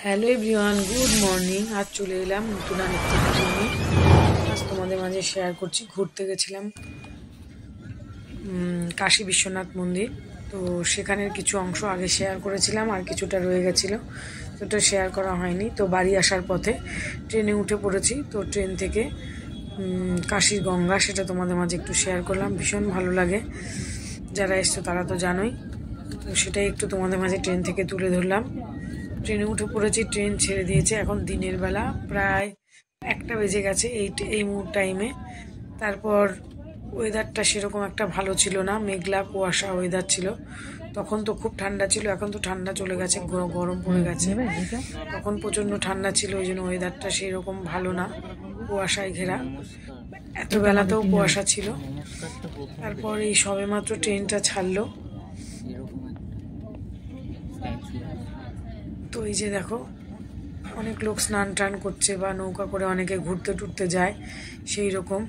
Hello everyone, good morning. আজ চলে এলাম নতুন আরেকটি ভিডিও নিয়ে। আজ তোমাদের মাঝে শেয়ার করছি, ঘুরতে গেছিলাম কাশী বিশ্বনাথ মন্দির। তো সেখানের কিছু অংশ আগে শেয়ার করেছিলাম, আর কিছুটা রয়ে গেছিলো, তো ওটা শেয়ার করা হয়নি। তো বাড়ি আসার পথে ট্রেনে উঠে পড়েছি। তো ট্রেন থেকে কাশীর গঙ্গা, সেটা তোমাদের মাঝে একটু শেয়ার করলাম। ভীষণ ভালো লাগে, যারা এসছো তারা তো জানোই। তো সেটাই একটু তোমাদের মাঝে ট্রেন থেকে তুলে ধরলাম। ট্রেনে উঠে পড়েছি, ট্রেন ছেড়ে দিয়েছে। এখন দিনের বেলা, প্রায় 1টা বেজে গেছে এই টাইমে। তারপর ওয়েদারটা সেরকম একটা ভালো ছিল না, মেঘলা কুয়াশা ওয়েদার ছিল। তখন তো খুব ঠান্ডা ছিল, এখন তো ঠান্ডা চলে গেছে, গরম পড়ে গেছে। তখন প্রচণ্ড ঠান্ডা ছিল, ওই জন্য ওয়েদারটা সেরকম ভালো না, কুয়াশায় ঘেরা। এত বেলাতেও কুয়াশা ছিল। তারপর এই সবেমাত্র ট্রেনটা ছাড়লো। তো এই যে দেখো, অনেক লোক স্নান টান করছে বা নৌকা করে অনেকে ঘুরতে টুরতে যায়, সেই রকম।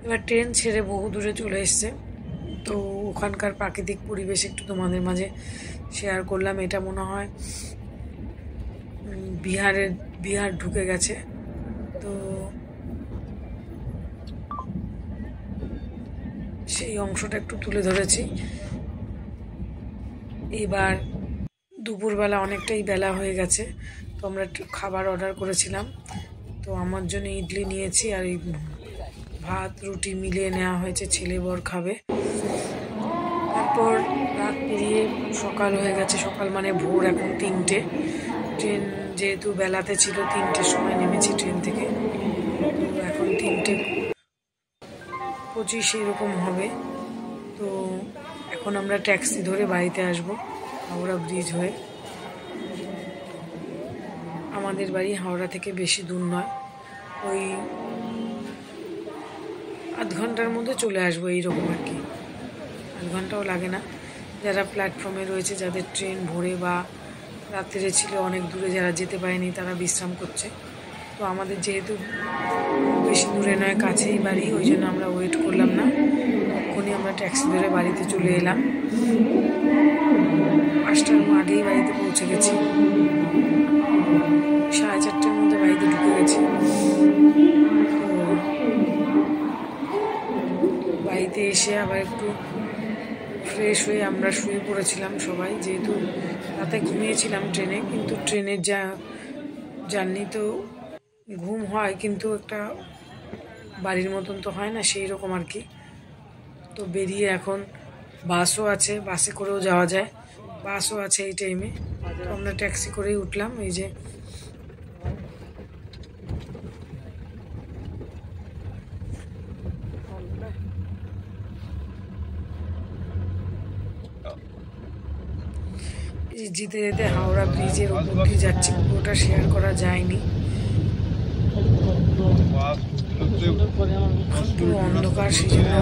এবার ট্রেন ছেড়ে বহু দূরে চলে এসছে। তো ওখানকার প্রাকৃতিক পরিবেশ একটু তোমাদের মাঝে শেয়ার করলাম। এটা মনে হয় বিহার ঢুকে গেছে। তো সেই অংশটা একটু তুলে ধরেছি। এবার দুপুরবেলা অনেকটাই বেলা হয়ে গেছে, তো আমরা খাবার অর্ডার করেছিলাম। তো আমার জন্য ইডলি নিয়েছি, আর এই ভাত রুটি মিলিয়ে নেওয়া হয়েছে, ছেলে বর খাবে। তারপর রাত পেরিয়ে সকাল হয়ে গেছে, সকাল মানে ভোর, এখন 3টে। ট্রেন যেহেতু বেলাতে ছিল, 3টের সময় নেমেছি ট্রেন থেকে। তো এখন 3:25 এরকম হবে। তো এখন আমরা ট্যাক্সি ধরে বাড়িতে আসব, হাওড়া ব্রিজ হয়ে। আমাদের বাড়ি হাওড়া থেকে বেশি দূর নয়, ওই আধ ঘন্টার মধ্যে চলে আসবো, এইরকম আর কি। আধ ঘন্টাও লাগে না। যারা প্ল্যাটফর্মে রয়েছে, যাদের ট্রেন ভোরে বা রাত্রে ছিল, অনেক দূরে যারা যেতে পারেনি, তারা বিশ্রাম করছে। তো আমাদের যেহেতু বেশি দূরে নয়, কাছেই বাড়ি, ওই জন্য আমরা ওয়েট করলাম না, তখনই আমরা ট্যাক্সি ধরে বাড়িতে চলে এলাম। 5টার আগেই বাড়িতে পৌঁছে গেছি, 4:30টার মধ্যে বাড়িতে ঢুকে গেছি। তো বাড়িতে এসে আবার একটু ফ্রেশ হয়ে আমরা শুয়ে পড়েছিলাম সবাই, যেহেতু রাতে ঘুমিয়েছিলাম ট্রেনে। কিন্তু ট্রেনের জার্নি তো ঘুম হয়, কিন্তু একটা বাড়ির মতন তো হয় না, সেই রকম আর কি। তো বেরিয়ে এখন বাসও আছে, বাসে করেও যাওয়া যায়, বাসও আছে এই টাইমে। তো আমরা ট্যাক্সি করেই উঠলাম। এই যে যেতে যেতে হাওড়া ব্রিজের উপর দিয়ে যাচ্ছি, পুরোটা শেয়ার করা যায়নি। পুরো অন্ধকার, সেই জন্য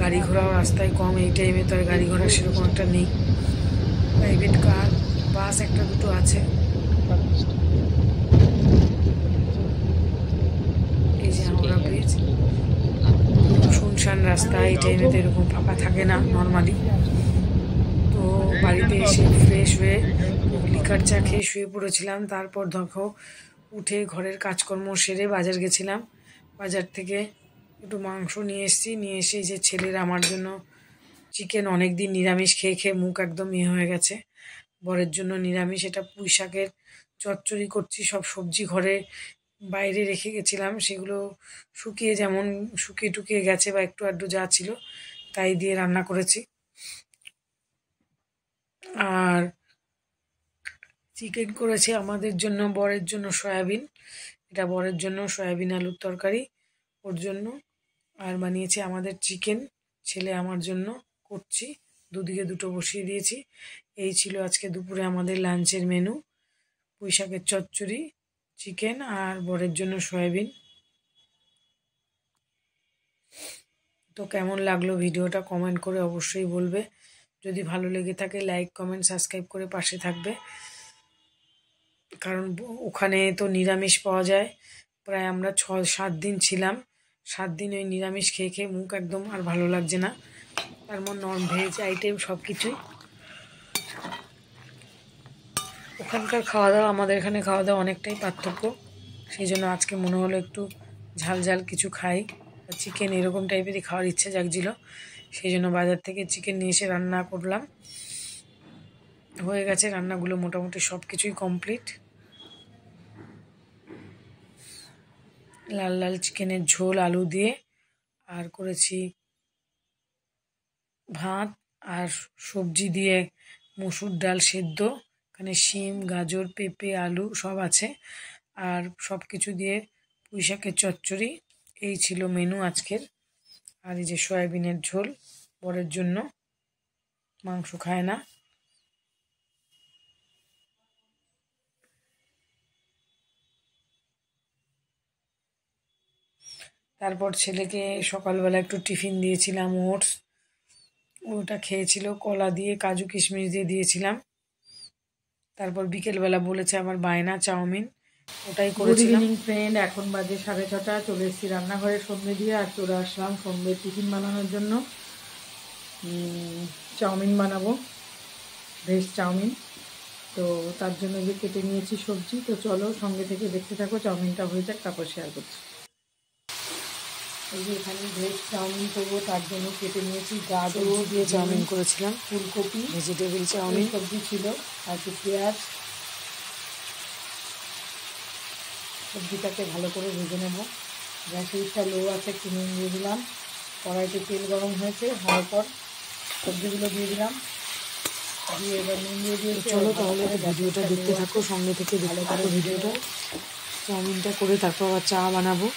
গাড়ি ঘোড়াও রাস্তায় কম। এই টাইমে তো আর গাড়ি ঘোড়া সেরকম একটা নেই। প্রাইভেট কার, বাস একটা দুটো আছে। এই যে হাওড়া ব্রিজ, শুনশান রাস্তা, এই টাইমে তো এরকম ফাঁকা থাকে না নর্মালি। তো বাড়িতে এসে ফ্রেশ হয়ে লিকার চা খেয়ে শুয়ে পড়েছিলাম। তারপর দেখো, উঠে ঘরের কাজকর্ম সেরে বাজার গেছিলাম। বাজার থেকে একটু মাংস নিয়ে এসেছি, নিয়ে এসে যে ছেলের আমার জন্য চিকেন, অনেক দিন নিরামিষ খেয়ে খেয়ে মুখ একদম হয়ে গেছে। বরের জন্য নিরামিষ, এটা পুঁই শাকের চচ্চড়ি করছি। সব সবজি ঘরে বাইরে রেখে গেছিলাম, সেগুলো শুকিয়ে টুকিয়ে গেছে, বা একটু আধটু যা ছিল তাই দিয়ে রান্না করেছি। আর চিকেন করেছি আমাদের জন্য, বরের জন্য সয়াবিন, এটা বরের জন্য সয়াবিন আলুর তরকারি, ওর জন্য। আর বানিয়েছি আমাদের চিকেন, ছেলে আমার জন্য করছি, দুদিকে দুটো বসিয়ে দিয়েছি। এই ছিল আজকে দুপুরে আমাদের লাঞ্চের মেনু, পুঁই শাকের চচ্চড়ি, চিকেন, আর বরের জন্য সয়াবিন। তো কেমন লাগলো ভিডিওটা কমেন্ট করে অবশ্যই বলবে। যদি ভালো লেগে থাকে লাইক কমেন্ট সাবস্ক্রাইব করে পাশে থাকবে, কারণ ওখানে তো নিরামিষ পাওয়া যায়। প্রায় আমরা 6-7 দিন ছিলাম, 7 দিন ওই নিরামিষ খেয়ে খেয়ে মুখ একদম আর ভালো লাগছে না। তার মধ্যে নন ভেজ আইটেম সব কিছুই। ওখানকার খাওয়া দাওয়া আমাদের এখানে খাওয়া দাওয়া অনেকটাই পার্থক্য। সেই জন্য আজকে মনে হলো একটু ঝাল ঝাল কিছু খাই, চিকেন এরকম টাইপেরই খাওয়ার ইচ্ছে জাগছিল। সেই জন্য বাজার থেকে চিকেন নিয়ে এসে রান্না করলাম। হয়ে গেছে রান্নাগুলো, মোটামুটি সব কিছুই কমপ্লিট। লাল লাল চিকেনের ঝোল আলু দিয়ে, আর করেছি ভাত আর সবজি দিয়ে মসুর ডাল সেদ্ধ, এখানে শিম গাজর পেঁপে আলু সব আছে, আর সব কিছু দিয়ে পুঁই শাকের চচ্চড়ি। এই ছিল মেনু আজকের। আর এই যে সয়াবিনের ঝোল বরের জন্য, মাংস খায় না। তারপর ছেলেকে সকালবেলা একটু টিফিন দিয়েছিলাম, ওটস, ওটা খেয়েছিল, কলা দিয়ে কাজু কিশমিশ দিয়ে দিয়েছিলাম। তারপর বিকেলবেলা বলেছে আমার বায়না চাউমিন, ওটাই করেছিলাম। গুড ইভিনিং ফ্রেন্ড, এখন বাজে 6:30। চলে এসেছি রান্নাঘরে সন্ধে দিয়ে, আর চলে আসলাম সন্ধ্যের টিফিন বানানোর জন্য। চাউমিন বানাবো, ভেজ চাউমিন। তো তার জন্য যে কেটে নিয়েছি সবজি। তো চলো সঙ্গে থেকে দেখতে থাকো, চাউমিনটা হয়ে যাক তারপর শেয়ার করছি। এই যে এখানে ভেজ চাউমিন করবো, তার জন্য কেটে নিয়েছি গাজর দিয়ে চাউমিন করেছিলাম, ফুলকপি, ভেজিটেবল চাউমিন। সবজি ছিল, আর একটু পেঁয়াজ। সবজিটাকে ভালো করে ভেজে নেব। গ্যাসের লো আছে, একটু নুন দিয়ে দিলাম। কড়াইতে তেল গরম হয়েছে, হওয়ার পর সবজিগুলো দিয়ে দিলাম, দিয়ে এবার নুন দিয়ে দিয়েছি। চলো তাহলে ভিডিওটা দেখতে থাকো, সঙ্গে থেকে ভালো করে ভিডিওটা। চাউমিনটা করে তারপর আবার চা বানাবো।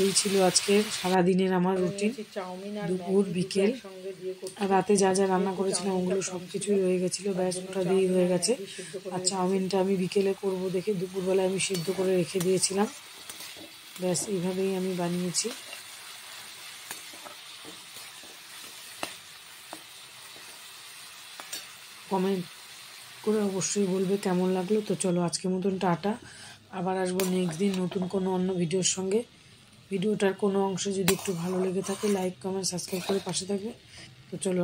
এই ছিল আজকের সারাদিনের আমার রুটিন, দুপুর বিকেল আর রাতে যা যা রান্না করেছিলাম ওগুলো সব কিছুই রয়ে গেছিলো, ব্যাস ওটা দিয়েই হয়ে গেছে। আর চাউমিনটা আমি বিকেলে করব দেখে দুপুরবেলায় আমি সিদ্ধ করে রেখে দিয়েছিলাম। ব্যাস এইভাবেই আমি বানিয়েছি। কমেন্ট করে অবশ্যই বলবে কেমন লাগলো। তো চলো আজকের মতন টাটা, আবার আসবো নেক্সট দিন নতুন কোনো অন্য ভিডিওর সঙ্গে। ভিডিওটার কোনো অংশ যদি একটু ভালো লেগে থাকে লাইক কমেন্ট সাবস্ক্রাইব করে পাশে থাকবে। তো চলো।